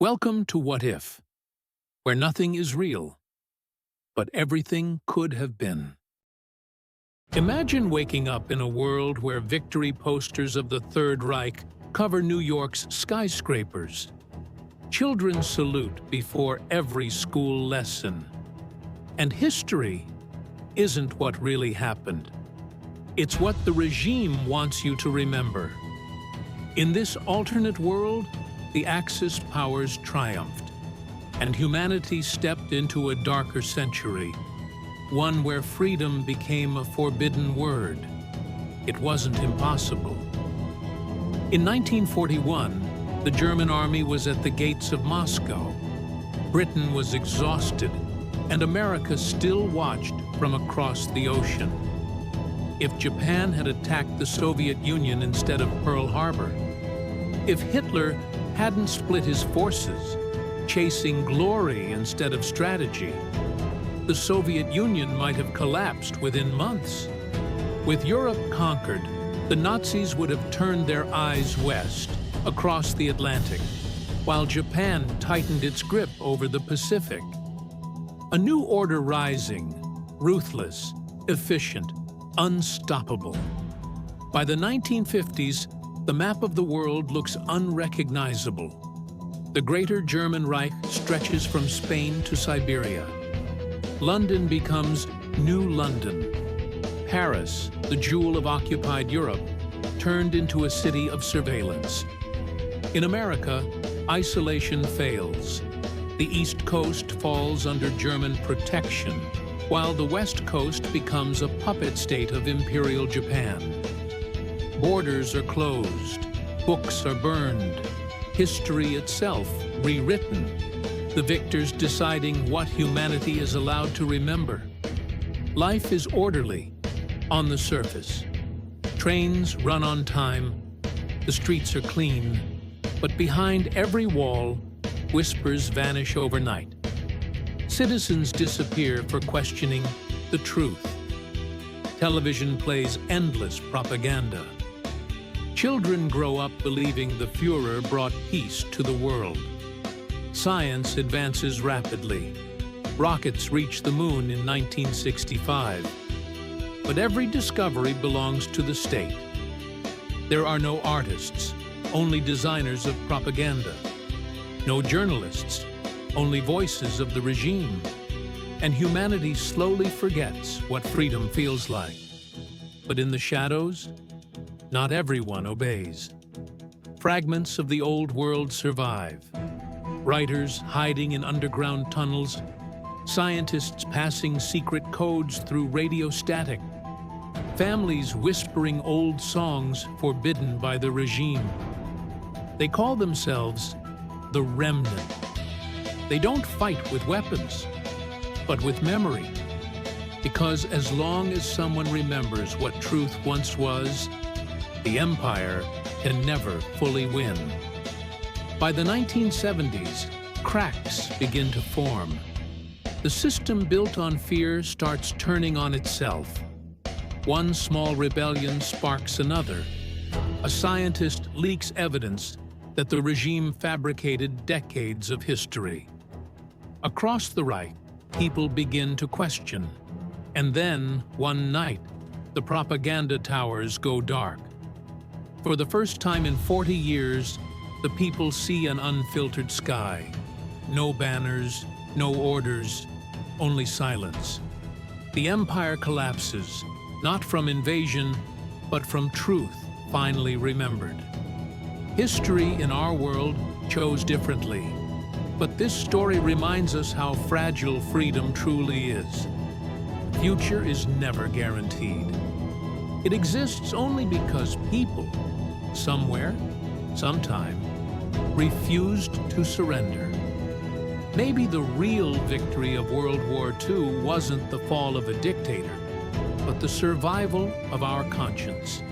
Welcome to What If, where nothing is real, but everything could have been. Imagine waking up in a world where victory posters of the Third Reich cover New York's skyscrapers. Children salute before every school lesson. And history isn't what really happened. It's what the regime wants you to remember. In this alternate world, the Axis powers triumphed, and humanity stepped into a darker century, one where freedom became a forbidden word. It wasn't impossible. In 1941, the German army was at the gates of Moscow. Britain was exhausted, and America still watched from across the ocean. If Japan had attacked the Soviet Union instead of Pearl Harbor, if Hitler hadn't split his forces, chasing glory instead of strategy, the Soviet Union might have collapsed within months. With Europe conquered, the Nazis would have turned their eyes west, across the Atlantic, while Japan tightened its grip over the Pacific. A new order rising, ruthless, efficient, unstoppable. By the 1950s, the map of the world looks unrecognizable. The Greater German Reich stretches from Spain to Siberia. London becomes New London. Paris, the jewel of occupied Europe, turned into a city of surveillance. In America, isolation fails. The East Coast falls under German protection, while the West Coast becomes a puppet state of Imperial Japan. Borders are closed, books are burned, history itself rewritten, the victors deciding what humanity is allowed to remember. Life is orderly, on the surface. Trains run on time, the streets are clean, but behind every wall, whispers vanish overnight. Citizens disappear for questioning the truth. Television plays endless propaganda. Children grow up believing the Führer brought peace to the world. Science advances rapidly. Rockets reach the moon in 1965. But every discovery belongs to the state. There are no artists, only designers of propaganda. No journalists, only voices of the regime. And humanity slowly forgets what freedom feels like. But in the shadows, not everyone obeys. Fragments of the old world survive. Writers hiding in underground tunnels, scientists passing secret codes through radio static, families whispering old songs forbidden by the regime. They call themselves the remnant. They don't fight with weapons, but with memory. Because as long as someone remembers what truth once was, the empire can never fully win. By the 1970s, cracks begin to form. The system built on fear starts turning on itself. One small rebellion sparks another. A scientist leaks evidence that the regime fabricated decades of history. Across the Reich, people begin to question. And then, one night, the propaganda towers go dark. For the first time in 40 years, the people see an unfiltered sky. No banners, no orders, only silence. The empire collapses, not from invasion, but from truth finally remembered. History in our world chose differently, but this story reminds us how fragile freedom truly is. The future is never guaranteed. It exists only because people, somewhere, sometime, refused to surrender. Maybe the real victory of World War II wasn't the fall of a dictator, but the survival of our conscience.